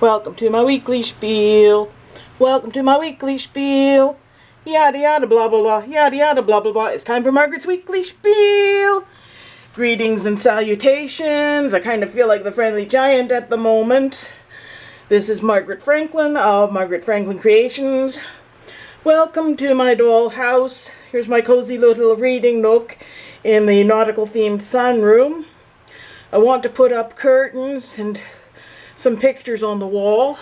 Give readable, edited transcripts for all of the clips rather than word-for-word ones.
Welcome to my weekly spiel. Welcome to my weekly spiel. Yada yada blah blah blah. Yada yada blah blah blah. It's time for Margaret's weekly spiel. Greetings and salutations. I kind of feel like the friendly giant at the moment. This is Margaret Franklin of Margaret Franklin Creations. Welcome to my doll house. Here's my cozy little reading nook in the nautical themed sunroom. I want to put up curtains and some pictures on the wall.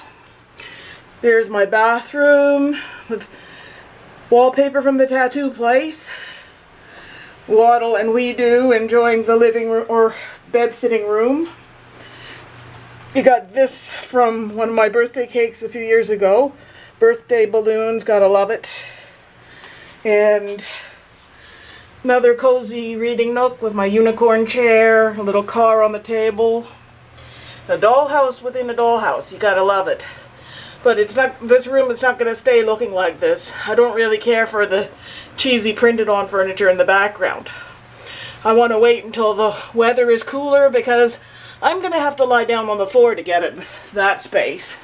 There's my bathroom with wallpaper from the tattoo place. Waddle and we do enjoying the living room or bed sitting room. I got this from one of my birthday cakes a few years ago. Birthday balloons, gotta love it. And another cozy reading nook with my unicorn chair, a little car on the table. A dollhouse within a dollhouse, you gotta love it. But it's not. This room is not gonna stay looking like this. I don't really care for the cheesy printed on furniture in the background. I want to wait until the weather is cooler because I'm gonna have to lie down on the floor to get it that space.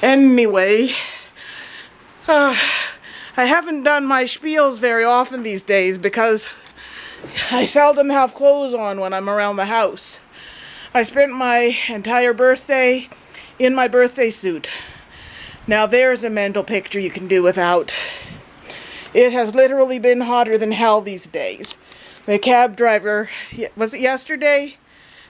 Anyway, I haven't done my spiels very often these days because I seldom have clothes on when I'm around the house. I spent my entire birthday in my birthday suit. Now there's a mental picture you can do without. It has literally been hotter than hell these days. The cab driver, was it yesterday?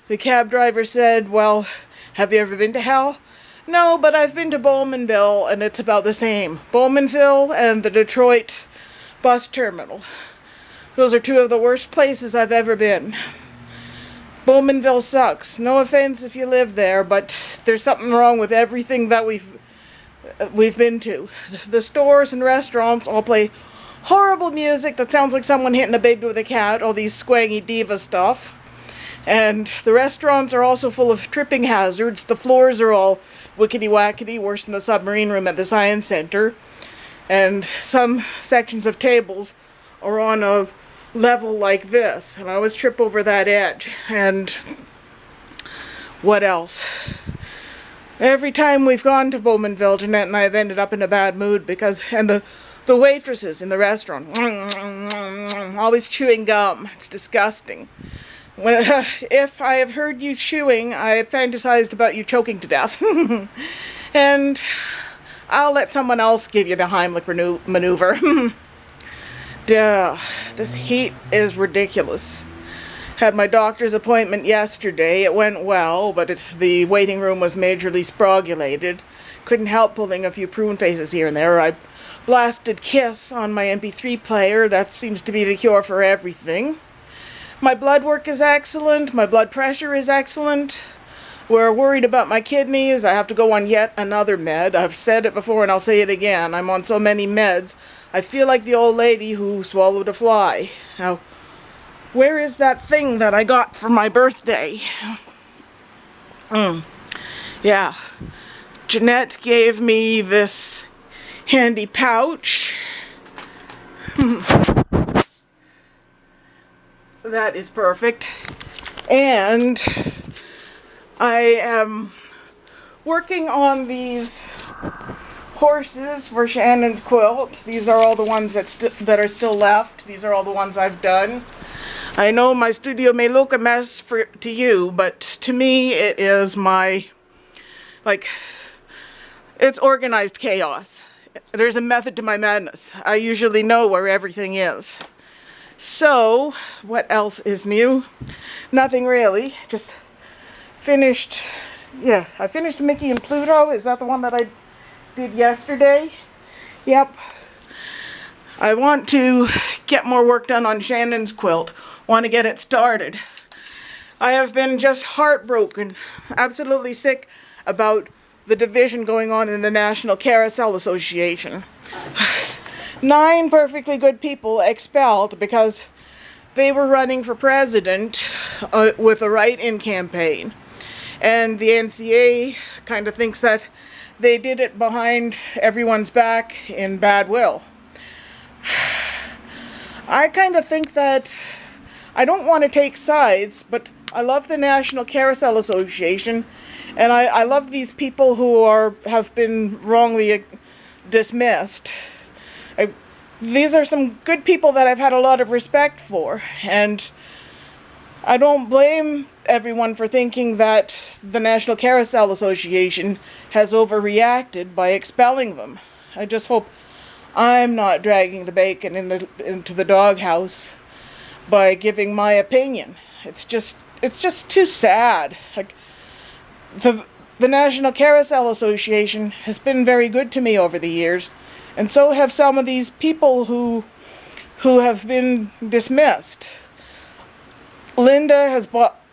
The cab driver said, well, have you ever been to hell? No, but I've been to Bowmanville and it's about the same. Bowmanville and the Detroit bus terminal. Those are two of the worst places I've ever been. Bowmanville sucks. No offense if you live there, but there's something wrong with everything that we've been to. The stores and restaurants all play horrible music that sounds like someone hitting a baby with a cat, all these squangy diva stuff. And the restaurants are also full of tripping hazards. The floors are all wickety-wackety, worse than the submarine room at the Science Center. And some sections of tables are on a level like this, and I always trip over that edge. And what else? Every time we've gone to Bowmanville, Jeanette and I have ended up in a bad mood because, and the waitresses in the restaurant, always chewing gum. It's disgusting. If I have heard you chewing, I have fantasized about you choking to death. And I'll let someone else give you the Heimlich maneuver. Duh, this heat is ridiculous. Had my doctor's appointment yesterday. It went well, but the waiting room was majorly sprogulated. Couldn't help pulling a few prune faces here and there. I blasted Kiss on my MP3 player. That seems to be the cure for everything. My blood work is excellent. My blood pressure is excellent. We're worried about my kidneys. I have to go on yet another med. I've said it before and I'll say it again. I'm on so many meds. I feel like the old lady who swallowed a fly. Now, where is that thing that I got for my birthday? Yeah. Jeanette gave me this handy pouch. That is perfect. And I am working on these horses for Shannon's quilt. These are all the ones that are still left. These are all the ones I've done. I know my studio may look a mess to you, but to me it is it's organized chaos. There's a method to my madness. I usually know where everything is. So, what else is new? Nothing really. Just finished, I finished Mickey and Pluto. Is that the one that I did yesterday? Yep. I want to get more work done on Shannon's quilt. Want to get it started. I have been just heartbroken, absolutely sick about the division going on in the National Carousel Association. 9 perfectly good people expelled because they were running for president with a write-in campaign. And the NCA kind of thinks that they did it behind everyone's back in bad will. I kind of think that I don't want to take sides, but I love the National Carousel Association, And I love these people who have been wrongly dismissed. These are some good people that I've had a lot of respect for, and I don't blame everyone for thinking that the National Carousel Association has overreacted by expelling them. I just hope I'm not dragging the bacon into the doghouse by giving my opinion. It's just too sad. Like, the National Carousel Association has been very good to me over the years, and so have some of these people who have been dismissed. Linda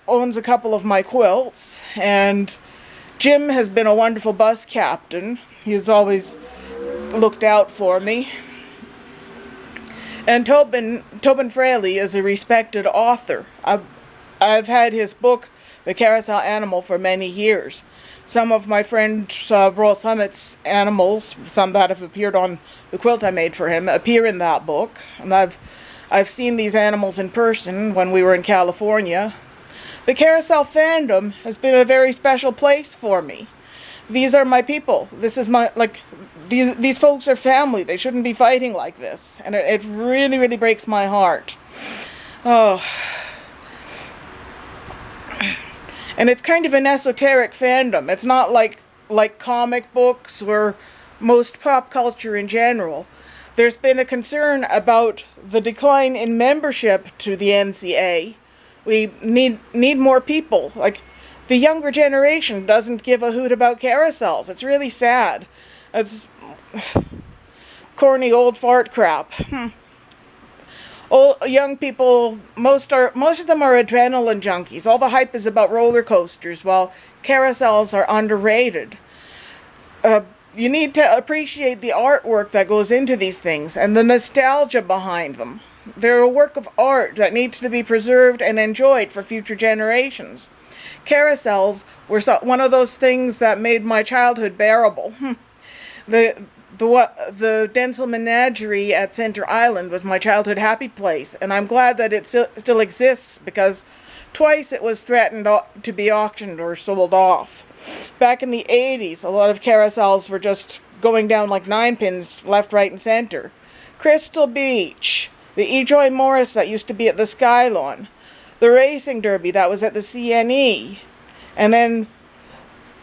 owns a couple of my quilts, and Jim has been a wonderful bus captain. He's always looked out for me. And Tobin Fraley is a respected author. I've had his book, The Carousel Animal, for many years. Some of my friend Royal Summit's animals, some that have appeared on the quilt I made for him, appear in that book. And I've seen these animals in person when we were in California. The carousel fandom has been a very special place for me. These are my people. This is my, these folks are family. They shouldn't be fighting like this. And it really, really breaks my heart. Oh. And it's kind of an esoteric fandom. It's not like comic books or most pop culture in general. There's been a concern about the decline in membership to the NCA. We need more people. Like, the younger generation doesn't give a hoot about carousels. It's really sad. It's corny old fart crap. Old young people, most of them are adrenaline junkies. All the hype is about roller coasters, while carousels are underrated. You need to appreciate the artwork that goes into these things and the nostalgia behind them. They're a work of art that needs to be preserved and enjoyed for future generations. Carousels were one of those things that made my childhood bearable. The Denzel Menagerie at Center Island was my childhood happy place, and I'm glad that it still exists, because twice it was threatened to be auctioned or sold off. Back in the 80s, a lot of carousels were just going down like 9-pins left, right, and center. Crystal Beach, the E. Joy Morris that used to be at the Skylon, the Racing Derby that was at the CNE, and then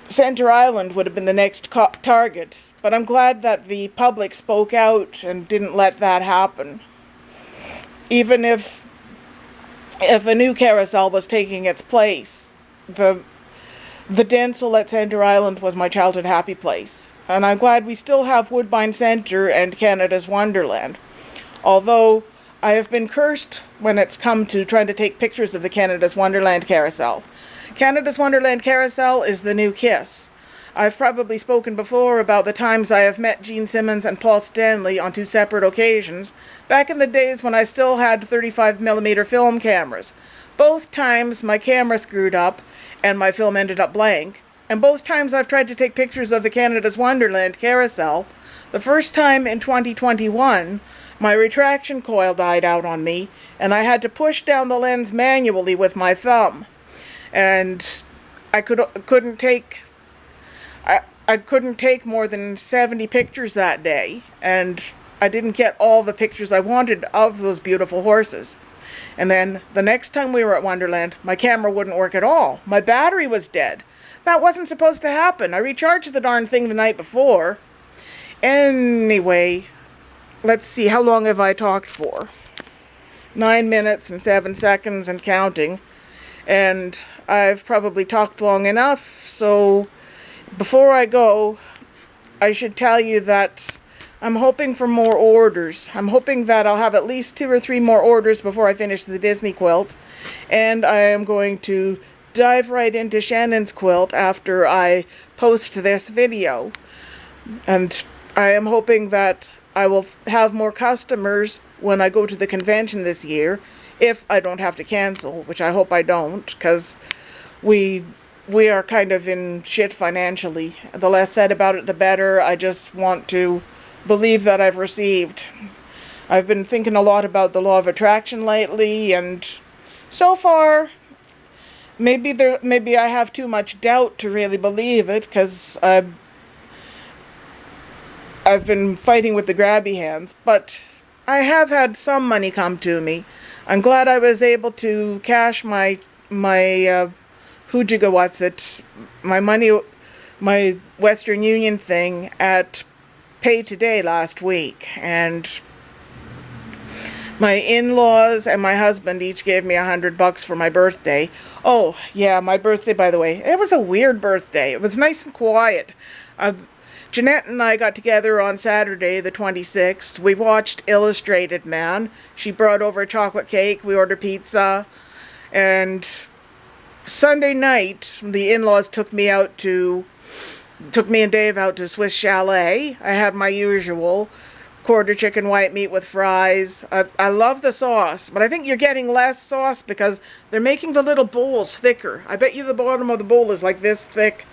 Center Island would have been the next target. But I'm glad that the public spoke out and didn't let that happen. Even if a new carousel was taking its place, the Denzel at Center Island was my childhood happy place. And I'm glad we still have Woodbine Centre and Canada's Wonderland. Although I have been cursed when it's come to trying to take pictures of the Canada's Wonderland carousel. Canada's Wonderland carousel is the new Kiss. I've probably spoken before about the times I have met Gene Simmons and Paul Stanley on 2 separate occasions, back in the days when I still had 35mm film cameras. Both times my camera screwed up and my film ended up blank, and both times I've tried to take pictures of the Canada's Wonderland carousel. The first time in 2021, my retraction coil died out on me, and I had to push down the lens manually with my thumb. And I couldn't take more than 70 pictures that day, and I didn't get all the pictures I wanted of those beautiful horses. And then the next time we were at Wonderland, my camera wouldn't work at all. My battery was dead. That wasn't supposed to happen. I recharged the darn thing the night before. Anyway, let's see, how long have I talked for? 9 minutes and 7 seconds and counting. And I've probably talked long enough, so before I go, I should tell you that I'm hoping for more orders. I'm hoping that I'll have at least 2 or 3 more orders before I finish the Disney quilt. And I am going to dive right into Shannon's quilt after I post this video. And I am hoping that I will have more customers when I go to the convention this year, if I don't have to cancel, which I hope I don't, because we are kind of in shit financially. The less said about it, the better. I just want to believe that I've received. I've been thinking a lot about the law of attraction lately, and so far, maybe I have too much doubt to really believe it, because I've been fighting with the grabby hands, but I have had some money come to me. I'm glad I was able to cash my my money, my Western Union thing at Pay Today last week, and my in-laws and my husband each gave me $100 for my birthday. Oh, yeah, my birthday, by the way. It was a weird birthday. It was nice and quiet. Jeanette and I got together on Saturday, the 26th. We watched Illustrated Man. She brought over a chocolate cake. We ordered pizza. And Sunday night, the in-laws took me and Dave out to Swiss Chalet. I had my usual quarter chicken white meat with fries. I love the sauce, but I think you're getting less sauce because they're making the little bowls thicker. I bet you the bottom of the bowl is like this thick.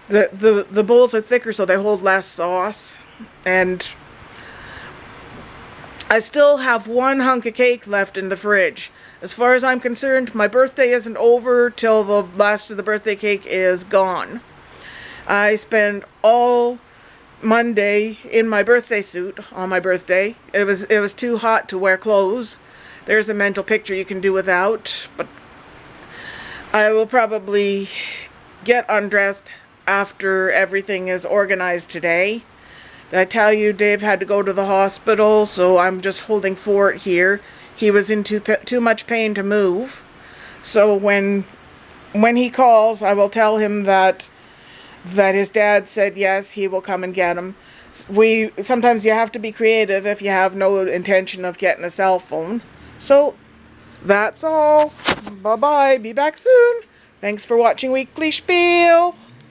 The bowls are thicker so they hold less sauce. And I still have one hunk of cake left in the fridge. As far as I'm concerned, my birthday isn't over till the last of the birthday cake is gone. I spent all Monday in my birthday suit on my birthday. It was too hot to wear clothes. There's a mental picture you can do without, but I will probably get undressed after everything is organized today. Did I tell you Dave had to go to the hospital, so I'm just holding fort here. He was in too much pain to move. So when he calls, I will tell him that his dad said yes, he will come and get him. Sometimes you have to be creative if you have no intention of getting a cell phone. So that's all. Bye-bye. Be back soon. Thanks for watching Weekly Spiel.